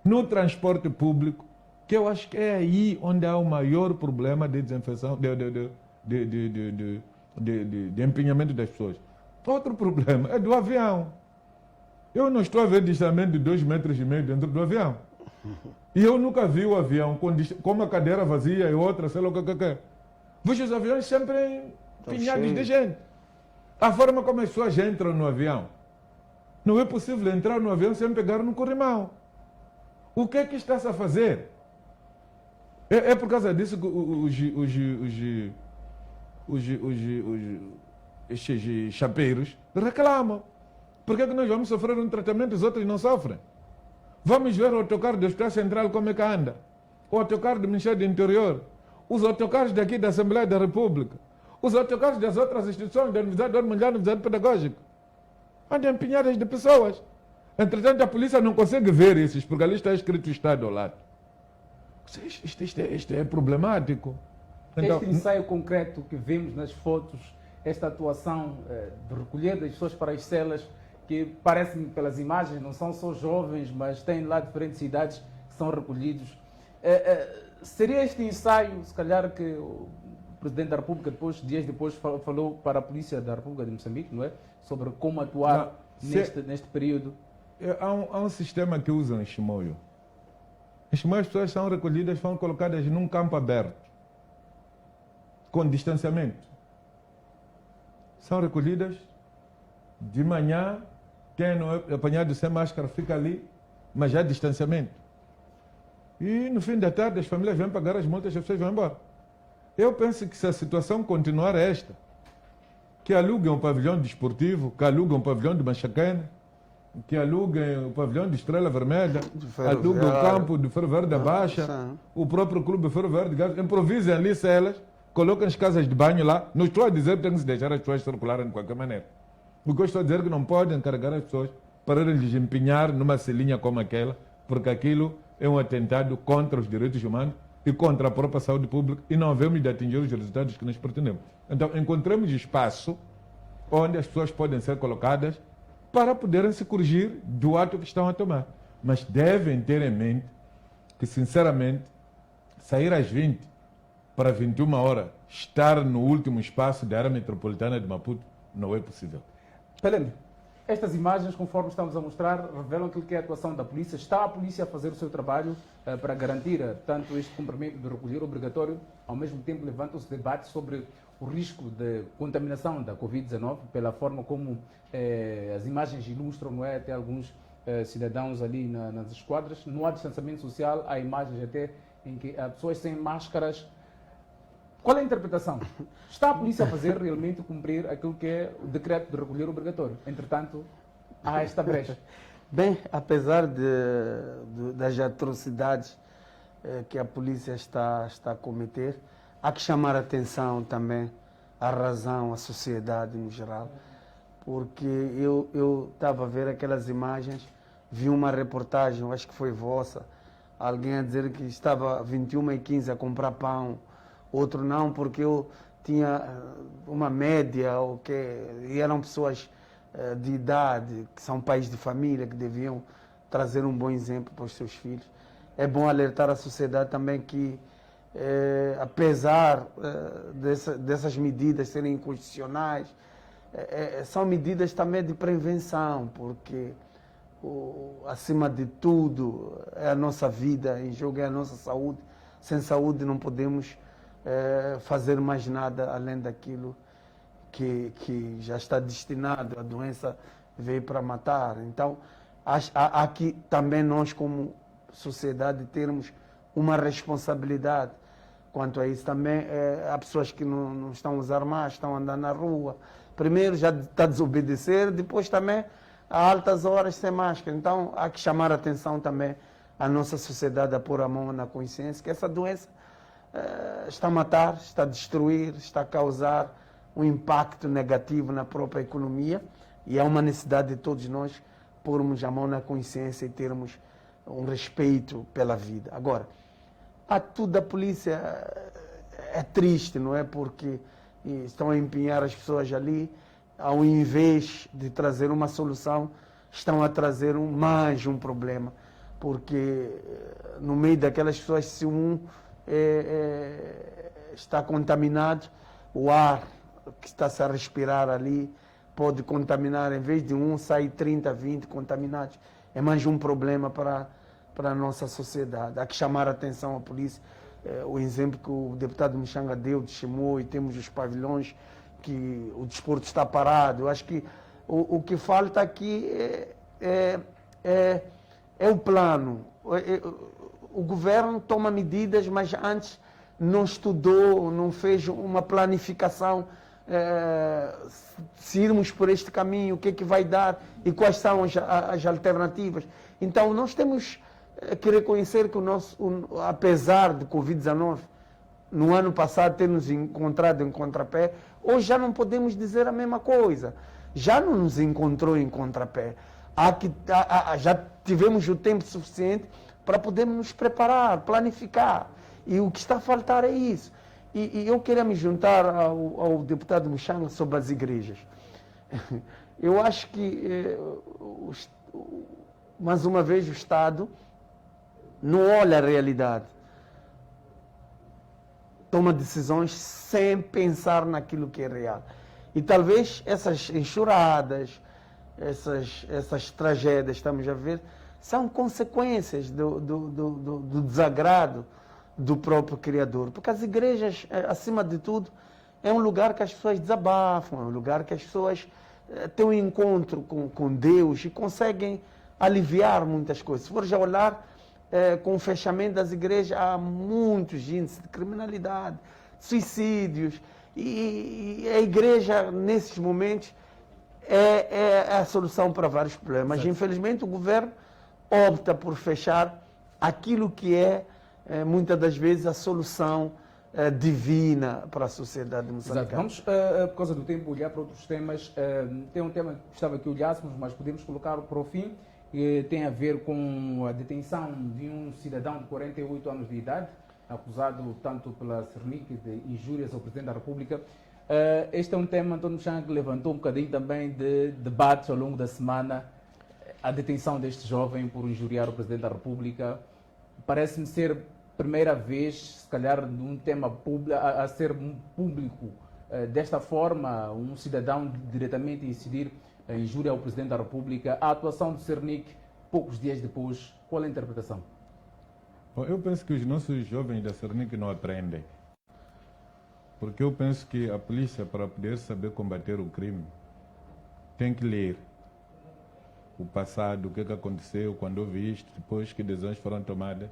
B: no transporte público, que eu acho que é aí onde há o maior problema de desinfecção, de empenhamento das pessoas. Outro problema é do avião. Eu não estou a ver distanciamento de 2,5 metros dentro do avião. E eu nunca vi o avião com uma cadeira vazia e outra, sei lá o que. Vejo os aviões sempre pinhados de gente. A forma como as pessoas entram no avião. Não é possível entrar no avião sem pegar no corrimão. O que é que está-se a fazer? É por causa disso que estes chapeiros reclamam. Por que nós vamos sofrer um tratamento e os outros não sofrem? Vamos ver o autocarro do Hospital Central como é que anda. O autocarro do Ministério do Interior. Os autocarros daqui da Assembleia da República. Os autocarros das outras instituições, da Universidade da Mulher, da Universidade Pedagógica. Andam empenhadas de pessoas. Entretanto, a polícia não consegue ver esses, porque ali está escrito Estado ao lado. Isto é problemático. Então,
D: este ensaio concreto que vemos nas fotos, esta atuação de recolher das pessoas para as celas, que parece-me pelas imagens, não são só jovens, mas têm lá diferentes idades que são recolhidos. Seria este ensaio, se calhar, que o Presidente da República, dias depois, falou para a Polícia da República de Moçambique, não é? Sobre como atuar neste período?
B: Há um sistema que usam em Chimoio. Em Chimoio as pessoas são recolhidas, são colocadas num campo aberto, com distanciamento. São recolhidas de manhã, quem não é apanhado sem máscara fica ali, mas já há distanciamento. E no fim da tarde as famílias vêm pagar as multas e as pessoas vão embora. Eu penso que se a situação continuar esta, que aluguem um pavilhão desportivo, que aluguem um pavilhão de Machacane, que aluguem o pavilhão de Estrela Vermelha, aluguem o campo de Ferro Verde da Baixa, o próprio clube de Ferro Verde, improvisem ali celas, coloquem as casas de banho lá. Não estou a dizer que tem que se deixar as pessoas circularem de qualquer maneira. O que eu estou a dizer é que não podem encarregar as pessoas para lhes empenhar numa celinha como aquela, porque aquilo é um atentado contra os direitos humanos e contra a própria saúde pública e não havemos de atingir os resultados que nós pretendemos. Então, encontremos espaço onde as pessoas podem ser colocadas para poderem se corrigir do ato que estão a tomar. Mas devem ter em mente que, sinceramente, sair às 20 para 21 horas, estar no último espaço da área metropolitana de Maputo, não é possível.
D: Pelene, estas imagens, conforme estamos a mostrar, revelam aquilo que é a atuação da polícia. Está a polícia a fazer o seu trabalho para garantir tanto este cumprimento do recolher obrigatório, ao mesmo tempo levantam-se debates sobre o risco de contaminação da Covid-19, pela forma como as imagens ilustram, não é? Até alguns cidadãos ali nas esquadras. Não há distanciamento social, há imagens até em que há pessoas sem máscaras. Qual é a interpretação? Está a polícia a fazer realmente cumprir aquilo que é o decreto de recolher obrigatório? Entretanto, há esta brecha.
C: Bem, apesar das atrocidades que a polícia está a cometer, há que chamar a atenção também à razão, à sociedade no geral. Porque eu estava a ver aquelas imagens, vi uma reportagem, eu acho que foi vossa, alguém a dizer que estava 21h15 a comprar pão, outro não, porque eu tinha uma média, e eram pessoas de idade, que são pais de família, que deviam trazer um bom exemplo para os seus filhos. É bom alertar a sociedade também que, apesar dessas medidas serem inconstitucionais, são medidas também de prevenção, porque acima de tudo é a nossa vida em jogo, é a nossa saúde. Sem saúde não podemos fazer mais nada além daquilo que já está destinado. A doença veio para matar. Então, há que também nós, como sociedade, termos uma responsabilidade quanto a isso. Também há pessoas que não estão a usar máscara, estão a andar na rua. Primeiro já está a desobedecer, depois também a altas horas sem máscara. Então, há que chamar a atenção também à nossa sociedade a pôr a mão na consciência que essa doença está a matar, está a destruir, está a causar um impacto negativo na própria economia, e há uma necessidade de todos nós pormos a mão na consciência e termos um respeito pela vida. Agora, a atitude da polícia é triste, não é? Porque estão a empenhar as pessoas ali, ao invés de trazer uma solução, estão a trazer mais um problema, porque no meio daquelas pessoas, se um está contaminado, o ar que está-se a respirar ali pode contaminar, em vez de sair 30, 20 contaminados. É mais um problema para a nossa sociedade. Há que chamar a atenção à polícia. O exemplo que o deputado Mchanga deu de Chimoio, temos os pavilhões, que o desporto está parado. Eu acho que o que falta aqui é o plano. O governo toma medidas, mas antes não estudou, não fez uma planificação. Se irmos por este caminho, o que é que vai dar e quais são as alternativas. Então, nós temos que reconhecer que apesar de Covid-19, no ano passado ter nos encontrado em contrapé, hoje já não podemos dizer a mesma coisa. Já não nos encontrou em contrapé. Já tivemos o tempo suficiente para podermos nos preparar, planificar. E o que está a faltar é isso. E eu queria me juntar ao deputado Mchanga sobre as igrejas. Eu acho que, mais uma vez, o Estado não olha a realidade. Toma decisões sem pensar naquilo que é real. E talvez essas enxurradas, essas tragédias, estamos a ver, são consequências do desagrado do próprio Criador. Porque as igrejas, acima de tudo, é um lugar que as pessoas desabafam, é um lugar que as pessoas têm um encontro com Deus e conseguem aliviar muitas coisas. Se for já olhar, com o fechamento das igrejas, há muitos índices de criminalidade, suicídios, e a igreja, nesses momentos, é a solução para vários problemas. Mas, infelizmente, o governo opta por fechar aquilo que muitas das vezes, a solução divina para a sociedade moçambicana.
D: Vamos, por causa do tempo, olhar para outros temas. Tem um tema que gostava que olhássemos, mas podemos colocar para o fim, que tem a ver com a detenção de um cidadão de 48 anos de idade, acusado tanto pela Cernic de injúrias ao Presidente da República. Este é um tema, António Mchanga, que levantou um bocadinho também de debates ao longo da semana. A detenção deste jovem por injuriar o Presidente da República parece-me ser primeira vez, se calhar, de um tema a ser público. Desta forma, um cidadão diretamente incidir a injúria ao Presidente da República. A atuação do Cernic, poucos dias depois, qual é a interpretação?
B: Eu penso que os nossos jovens da Cernic não aprendem. Porque eu penso que a polícia, para poder saber combater o crime, tem que ler. o passado, o que aconteceu, quando houve isto, depois que decisões foram tomadas.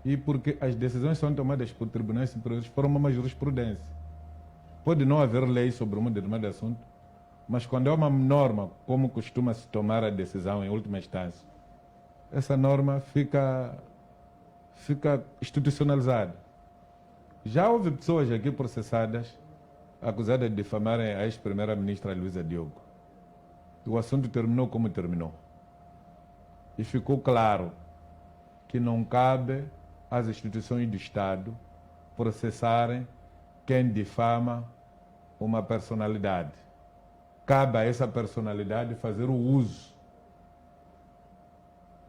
B: E porque as decisões são tomadas por tribunais superiores foram uma jurisprudência. Pode não haver lei sobre um determinado assunto, mas quando há uma norma, como costuma-se tomar a decisão em última instância, essa norma fica institucionalizada. Já houve pessoas aqui processadas, acusadas de difamarem a ex-primeira-ministra Luísa Diogo. O assunto terminou como terminou. E ficou claro que não cabe às instituições do Estado processarem quem difama uma personalidade. Cabe a essa personalidade fazer o uso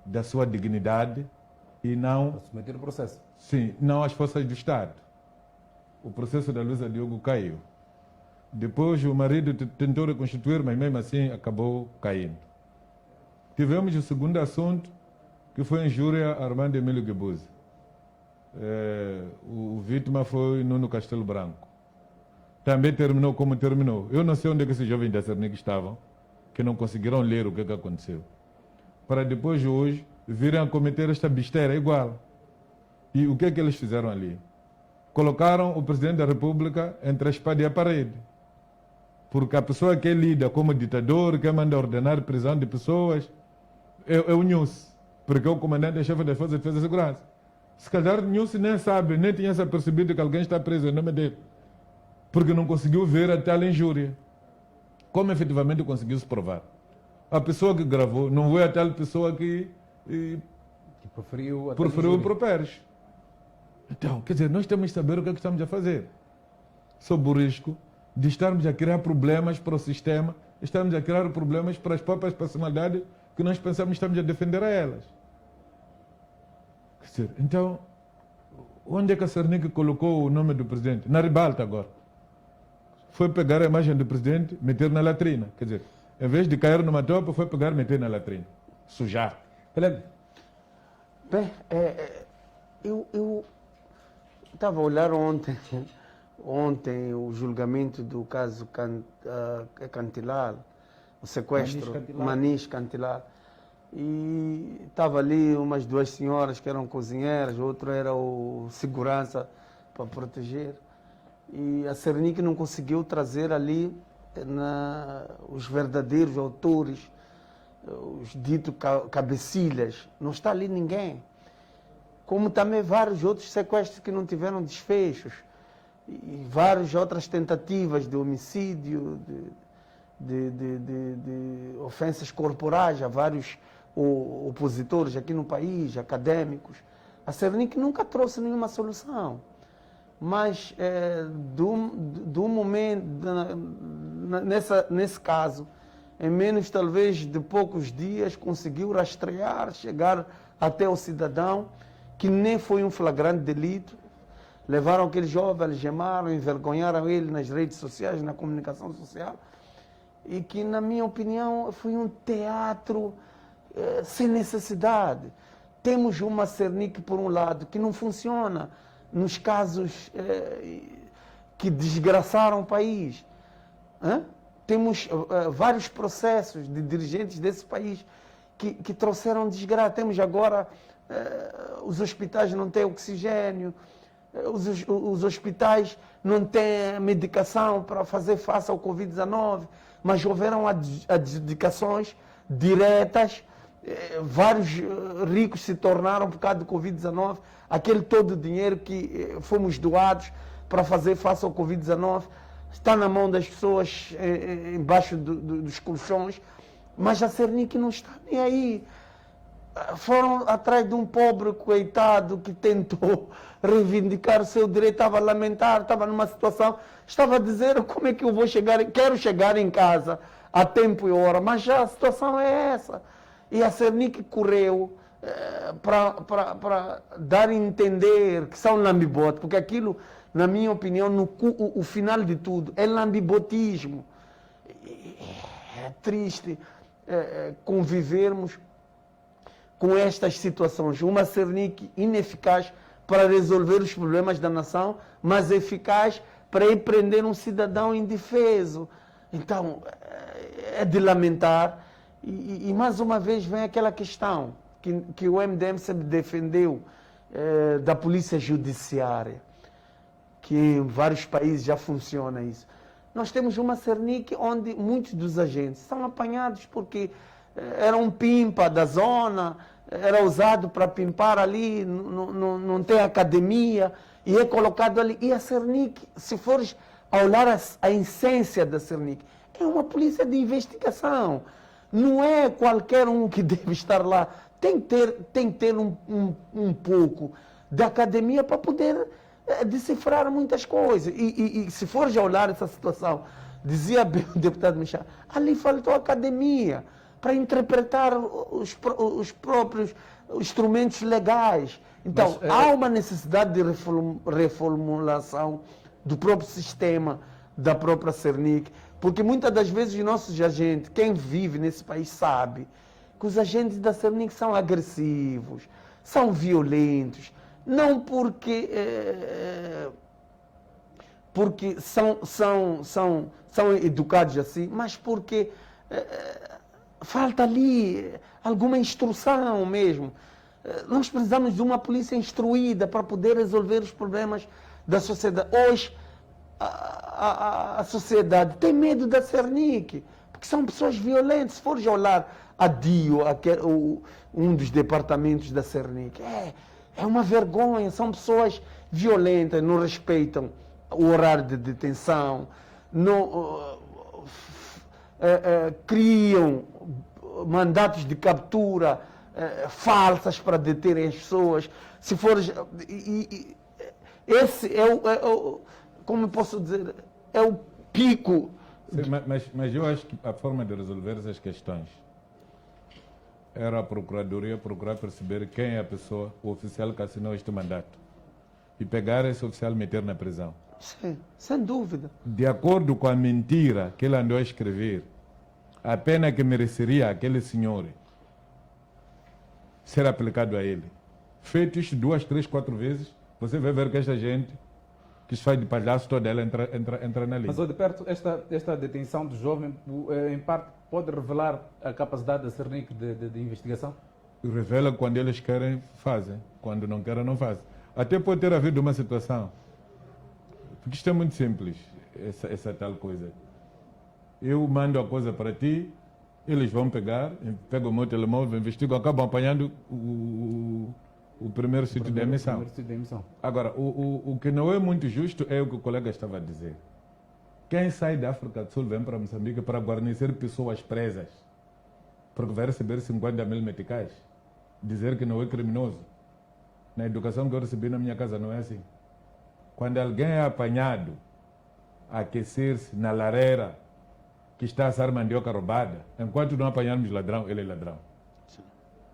B: da sua dignidade e não...
D: Para submeter o processo.
B: Sim, não às forças do Estado. O processo da Luísa Diogo caiu. Depois o marido tentou reconstituir, mas mesmo assim acabou caindo. Tivemos o segundo assunto, que foi a injúria a Armando Emílio Guebuza. O vítima foi Nuno Castelo Branco. Também terminou como terminou. Eu não sei onde é que esses jovens da Cernic estavam, que não conseguiram ler o que aconteceu. Para depois de hoje virem a cometer esta besteira igual. E o que eles fizeram ali? Colocaram o presidente da República entre a espada e a parede. Porque a pessoa que lida como ditador, que manda ordenar prisão de pessoas, é o Nhusse. Porque é o comandante-chefe da Força de Defesa e Segurança. Se calhar Nhusse nem sabe, nem tinha se apercebido que alguém está preso em nome dele. Porque não conseguiu ver a tal injúria. Como efetivamente conseguiu se provar? A pessoa que gravou não foi a tal pessoa que
D: proferiu
B: o propérios. Então, quer dizer, nós temos que saber o que estamos a fazer. Sob o risco de estarmos a criar problemas para o sistema, estamos a criar problemas para as próprias personalidades que nós pensamos que estamos a defender a elas. Quer dizer, então, onde é que a Cernic colocou o nome do presidente? Na ribalta agora. Foi pegar a imagem do presidente, meter na latrina. Quer dizer, em vez de cair numa topa, foi pegar e meter na latrina. Sujar.
D: Pelé.
C: Bem, eu estava a olhar ontem o julgamento do caso Cantilal, o sequestro, Manis Cantilal. E estava ali umas duas senhoras que eram cozinheiras, outro era o segurança para proteger. E a Cernic não conseguiu trazer ali os verdadeiros autores, os ditos cabecilhas. Não está ali ninguém. Como também vários outros sequestros que não tiveram desfechos. E várias outras tentativas de homicídio, de ofensas corporais a vários opositores aqui no país, acadêmicos. A Cernic nunca trouxe nenhuma solução. Mas, do momento, nesse caso, em menos talvez de poucos dias, conseguiu rastrear, chegar até o cidadão, que nem foi um flagrante delito. Levaram aquele jovem, algemaram, envergonharam ele nas redes sociais, na comunicação social. E que, na minha opinião, foi um teatro sem necessidade. Temos uma Cernic, por um lado, que não funciona nos casos que desgraçaram o país. Temos vários processos de dirigentes desse país que trouxeram desgraça. Temos agora os hospitais não têm oxigênio, os hospitais não têm medicação para fazer face ao Covid-19, mas houveram adjudicações diretas. Vários ricos se tornaram por causa do Covid-19. Aquele todo o dinheiro que fomos doados para fazer face ao Covid-19 está na mão das pessoas embaixo dos colchões, mas a Cernic não está nem aí. Foram atrás de um pobre coitado que tentou reivindicar o seu direito, estava a lamentar, estava numa situação, estava a dizer como é que eu vou chegar, quero chegar em casa a tempo e hora, mas já a situação é essa. E a Cernic correu para dar a entender que são lambibotes, porque aquilo, na minha opinião, o final de tudo é lambibotismo. É triste convivermos com estas situações. Uma Cernic ineficaz para resolver os problemas da nação, mas eficaz para ir prender um cidadão indefeso. Então, é de lamentar. E mais uma vez vem aquela questão que o MDM sempre defendeu da polícia judiciária, que em vários países já funciona isso. Nós temos uma Cernic onde muitos dos agentes são apanhados porque era um pimpa da zona, era usado para pimpar ali, não tem academia, e é colocado ali. E a Cernic, se fores a olhar a essência da Cernic, é uma polícia de investigação. Não é qualquer um que deve estar lá. Tem que ter um pouco de academia para poder decifrar muitas coisas. E se fores a olhar essa situação, dizia bem o deputado Michel, ali faltou academia para interpretar os próprios instrumentos legais. Então, há uma necessidade de reformulação do próprio sistema, da própria Cernic, porque muitas das vezes os nossos agentes, quem vive nesse país sabe que os agentes da Cernic são agressivos, são violentos, não porque são educados assim, mas porque falta ali alguma instrução mesmo. Nós precisamos de uma polícia instruída para poder resolver os problemas da sociedade. Hoje, a sociedade tem medo da Cernic, porque são pessoas violentas. Se fores olhar a DIO, um dos departamentos da Cernic, é uma vergonha. São pessoas violentas, não respeitam o horário de detenção, não, criam mandatos de captura falsas para deterem as pessoas. Se fores, esse como eu posso dizer, é o pico.
B: Sim, mas eu acho que a forma de resolver essas questões era a Procuradoria procurar perceber quem é a pessoa, o oficial que assinou este mandato, e pegar esse oficial e meter na prisão.
C: Sim, sem dúvida.
B: De acordo com a mentira que ele andou a escrever, a pena que mereceria aquele senhor ser aplicado a ele. Feito isto 2, 3, 4 vezes, você vai ver que esta gente que se faz de palhaço, toda ela entra na linha.
D: Mas, de perto, esta detenção do jovem, em parte, pode revelar a capacidade da Cernic de investigação?
B: Revela quando eles querem, fazem. Quando não querem, não fazem. Até pode ter havido uma situação. Porque isto é muito simples, essa tal coisa. Eu mando a coisa para ti, eles vão pegar, pegam o meu telemóvel, investigam, acabam apanhando o primeiro sítio de emissão. Agora, o que não é muito justo é o que o colega estava a dizer. Quem sai da África do Sul vem para Moçambique para guarnecer pessoas presas, porque vai receber 50 mil meticais, dizer que não é criminoso. Na educação que eu recebi na minha casa não é assim. Quando alguém é apanhado a aquecer-se na lareira que está a assar mandioca roubada, enquanto não apanharmos ladrão, ele é ladrão.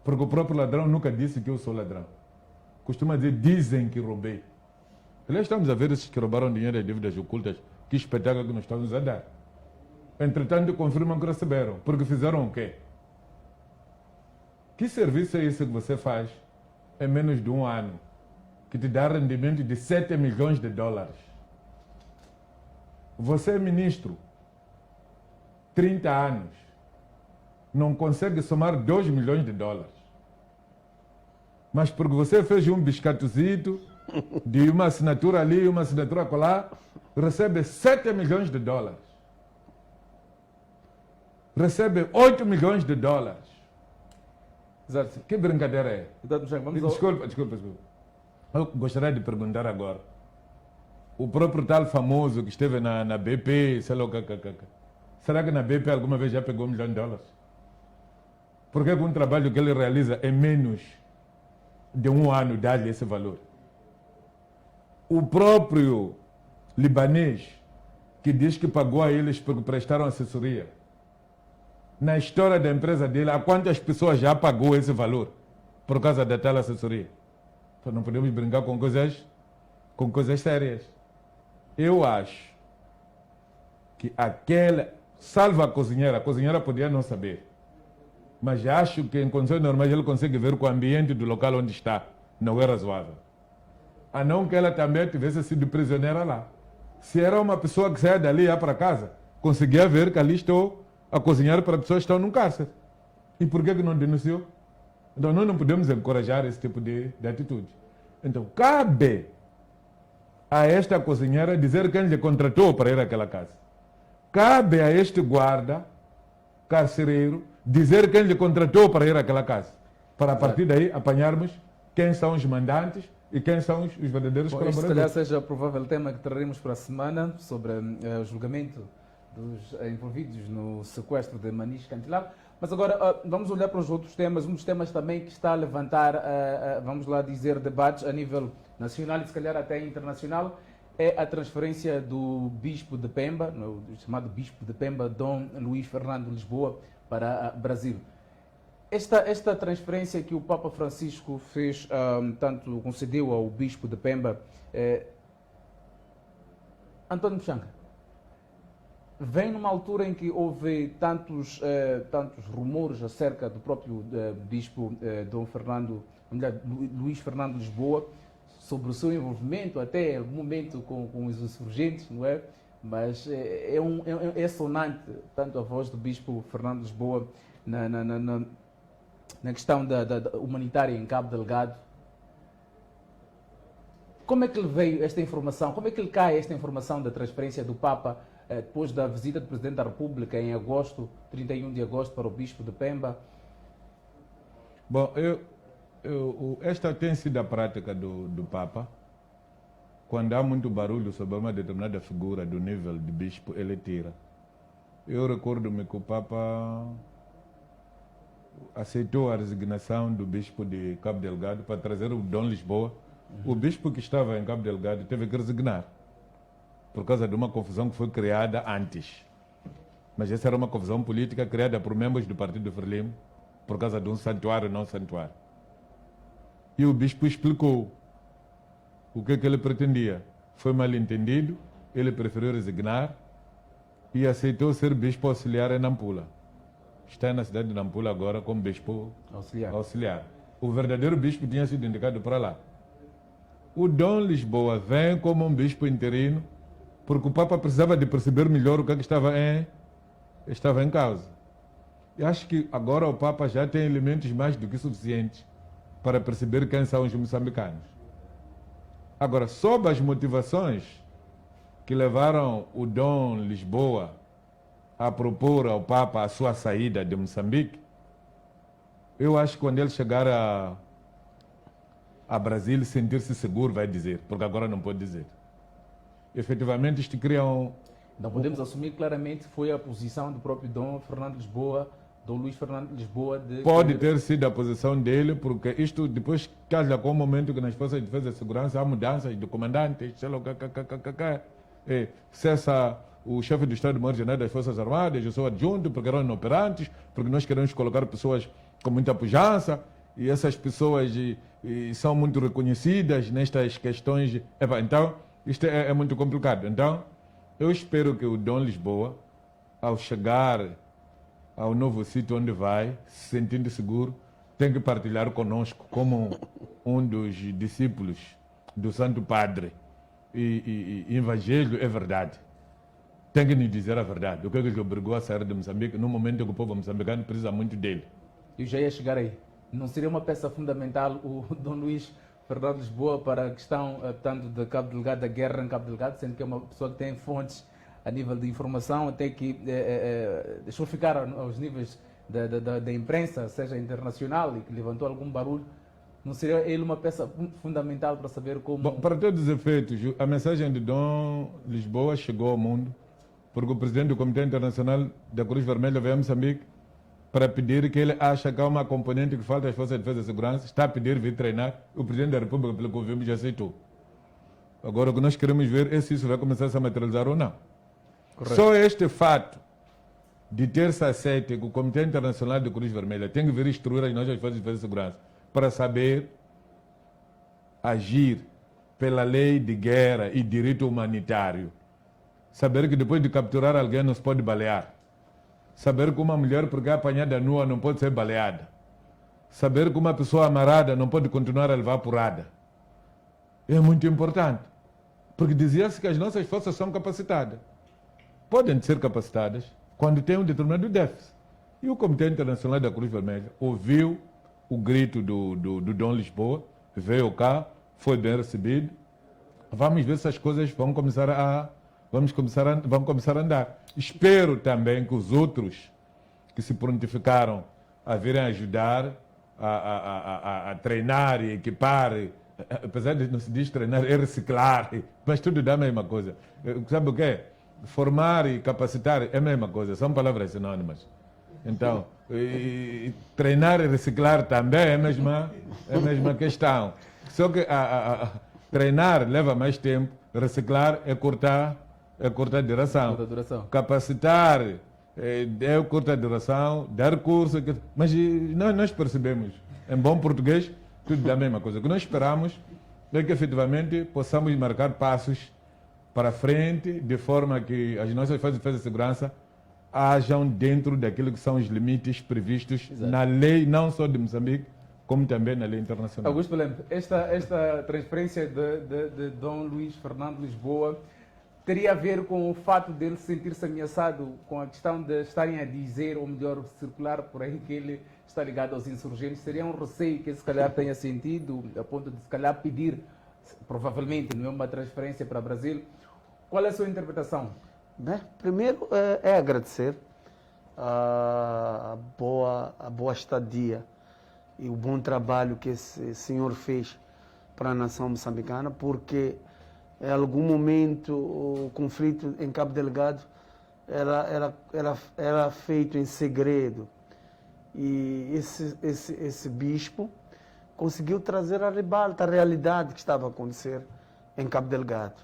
B: Porque o próprio ladrão nunca disse que eu sou ladrão. Costuma dizer, dizem que roubei. Aliás, estamos a ver esses que roubaram dinheiro das dívidas ocultas. Que espetáculo que nós estamos a dar. Entretanto, confirmam que receberam. Porque fizeram o quê? Que serviço é esse que você faz em menos de um ano? Que te dá rendimento de 7 milhões de dólares. Você é ministro. 30 anos. Não consegue somar 2 milhões de dólares. Mas porque você fez um biscatozito de uma assinatura ali e uma assinatura acolá, recebe 7 milhões de dólares. Recebe 8 milhões de dólares.
D: Exato.
B: Que brincadeira é?
D: Desculpa.
B: Eu gostaria de perguntar agora. O próprio tal famoso que esteve na BP, sei lá o que. Será que na BP alguma vez já pegou $1 milhão? Porque um trabalho que ele realiza em menos de um ano dá-lhe esse valor. O próprio libanês que diz que pagou a eles porque prestaram assessoria. Na história da empresa dele, a quantas pessoas já pagou esse valor por causa da tal assessoria? Então não podemos brincar com coisas sérias. Eu acho que salva a cozinheira podia não saber. Mas acho que em condições normais ele consegue ver que o ambiente do local onde está não é razoável. A não que ela também tivesse sido prisioneira lá. Se era uma pessoa que saia dali e ia para casa, conseguia ver que ali estou a cozinhar para pessoas que estão num cárcere. E por que não denunciou? Então nós não podemos encorajar esse tipo de atitude. Então cabe a esta cozinheira dizer quem lhe contratou para ir àquela casa. Cabe a este guarda carcereiro dizer quem lhe contratou para ir àquela casa. Para a partir daí apanharmos quem são os mandantes e quem são os verdadeiros
D: Bom, este,
B: colaboradores.
D: se calhar, seja o provável tema que traremos para a semana sobre o julgamento dos envolvidos no sequestro de Maniche Cantilab. Mas agora vamos olhar para os outros temas. Um dos temas também que está a levantar, vamos lá dizer, debates a nível nacional e se calhar até internacional, é a transferência do Bispo de Pemba, o chamado Bispo de Pemba, Dom Luís Fernando Lisboa, para Brasil. Esta transferência que o Papa Francisco fez, tanto concedeu ao Bispo de Pemba, António Mchanga, vem numa altura em que houve tantos rumores acerca do próprio Bispo Dom Luís Fernando Lisboa, sobre o seu envolvimento, até algum momento com os insurgentes, não é? Mas é sonante tanto a voz do Bispo Fernando Lisboa na questão da humanitária em Cabo Delgado. Como é que lhe veio esta informação? Como é que lhe cai esta informação da transferência do Papa depois da visita do Presidente da República em agosto, 31 de agosto, para o Bispo de Pemba?
B: Bom, esta tem sido a prática do Papa. Quando há muito barulho sobre uma determinada figura do nível de bispo, ele tira. Eu recordo-me que o Papa aceitou a resignação do bispo de Cabo Delgado para trazer o Dom Lisboa. O bispo que estava em Cabo Delgado teve que resignar por causa de uma confusão que foi criada antes. Mas essa era uma confusão política criada por membros do Partido Frelimo por causa de um santuário não santuário. E o bispo explicou o que ele pretendia. Foi mal entendido, ele preferiu resignar e aceitou ser bispo auxiliar em Nampula. Está na cidade de Nampula agora como bispo auxiliar. O verdadeiro bispo tinha sido indicado para lá. O Dom Lisboa vem como um bispo interino porque o Papa precisava de perceber melhor o que estava em causa. E acho que agora o Papa já tem elementos mais do que suficientes para perceber quem são os moçambicanos. Agora, sob as motivações que levaram o Dom Lisboa a propor ao Papa a sua saída de Moçambique, eu acho que quando ele chegar a Brasília, sentir-se seguro, vai dizer, porque agora não pode dizer. Efetivamente, isto cria
D: Então podemos assumir claramente que foi a posição do próprio Dom Fernando Lisboa, Dom Luís Fernando Lisboa...
B: Pode ter sido a posição dele, porque isto depois casa com o momento que nas Forças de Defesa e Segurança há mudanças de comandantes, sei lá, cessa o chefe do Estado-Maior-General das Forças Armadas, eu sou adjunto, porque eram inoperantes, porque nós queremos colocar pessoas com muita pujança, e essas pessoas são muito reconhecidas nestas questões. Então, isto é muito complicado. Então, eu espero que o Dom Lisboa, ao chegar ao novo sítio onde vai, se sentindo seguro, tem que partilhar conosco como um dos discípulos do Santo Padre. E Evangelho é verdade. Tem que nos dizer a verdade. O que é que lhe obrigou a sair de Moçambique no momento em que o povo moçambicano precisa muito dele?
D: Eu já ia chegar aí. Não seria uma peça fundamental o Dom Luís Fernando Lisboa para a questão, tanto de Cabo Delgado, da guerra em Cabo Delgado, sendo que é uma pessoa que tem fontes a nível de informação, até que deixou ficar aos níveis da imprensa, seja internacional, e que levantou algum barulho. Não seria ele uma peça fundamental para saber como...
B: Bom, para todos os efeitos, a mensagem de Dom Lisboa chegou ao mundo, porque o presidente do Comitê Internacional da Cruz Vermelha veio a Moçambique para pedir que ele acha que há uma componente que falta às Forças de Defesa e Segurança, está a pedir vir treinar, o presidente da República, pelo que ouvimos, já aceitou. Agora o que nós queremos ver é se isso vai começar a se materializar ou não. Correto. Só este fato de ter-se aceito que o Comitê Internacional de Cruz Vermelha tem que vir instruir as nossas Forças de Defesa e Segurança para saber agir pela lei de guerra e direito humanitário. Saber que depois de capturar alguém não se pode balear. Saber que uma mulher, porque é apanhada nua, não pode ser baleada. Saber que uma pessoa amarrada não pode continuar a levar porrada. É muito importante. Porque dizia-se que as nossas forças são capacitadas. Podem ser capacitadas quando tem um determinado déficit. E o Comitê Internacional da Cruz Vermelha ouviu o grito do Dom Lisboa, veio cá, foi bem recebido. Vamos ver se as coisas vão começar a andar. Espero também que os outros que se prontificaram a virem ajudar a treinar e equipar, apesar de não se diz treinar, é reciclar, mas tudo dá a mesma coisa. Sabe o que é? Formar e capacitar é a mesma coisa, são palavras sinônimas. Então, treinar e reciclar também é a mesma questão. Só que treinar leva mais tempo, reciclar é cortar duração. Capacitar é curta duração, dar curso, mas nós percebemos, em bom português, tudo da mesma coisa. O que nós esperamos é que efetivamente possamos marcar passos para frente, de forma que as nossas forças de defesa e segurança hajam dentro daquilo que são os limites previstos na lei, não só de Moçambique, como também na lei internacional.
D: Augusto Lempe, esta transferência de Dom Luís Fernando Lisboa teria a ver com o fato dele sentir-se ameaçado com a questão de estarem a dizer, ou melhor, circular por aí que ele está ligado aos insurgentes? Seria um receio que se calhar tenha sentido, a ponto de se calhar pedir, provavelmente, não é uma transferência para o Brasil. Qual é a sua interpretação?
C: Bem, primeiro é agradecer a boa estadia e o bom trabalho que esse senhor fez para a nação moçambicana, porque em algum momento o conflito em Cabo Delgado era feito em segredo, e esse bispo conseguiu trazer à ribalta a realidade que estava a acontecer em Cabo Delgado.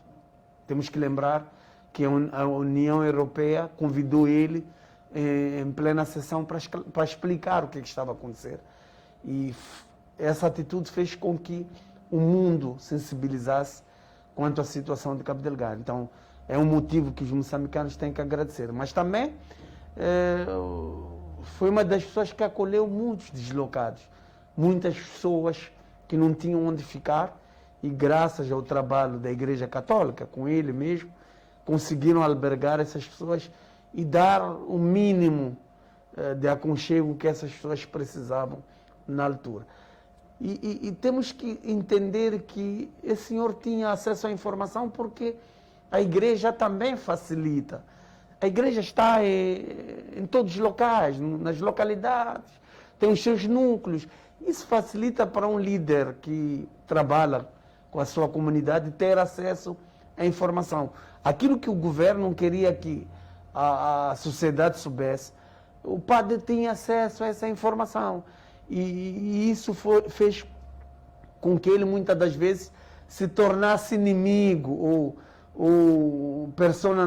C: Temos que lembrar que a União Europeia convidou ele em plena sessão para explicar o que estava a acontecer. E essa atitude fez com que o mundo sensibilizasse quanto à situação de Cabo Delgado. Então, é um motivo que os moçambicanos têm que agradecer. Mas também foi uma das pessoas que acolheu muitos deslocados, muitas pessoas que não tinham onde ficar, e graças ao trabalho da Igreja Católica, com ele mesmo, conseguiram albergar essas pessoas e dar o mínimo de aconchego que essas pessoas precisavam na altura. E temos que entender que esse senhor tinha acesso à informação porque a igreja também facilita. A igreja está em todos os locais, nas localidades, tem os seus núcleos. Isso facilita para um líder que trabalha com a sua comunidade ter acesso à informação. Aquilo que o governo queria que a sociedade soubesse, o padre tinha acesso a essa informação. E isso fez com que ele, muitas das vezes, se tornasse inimigo ou persona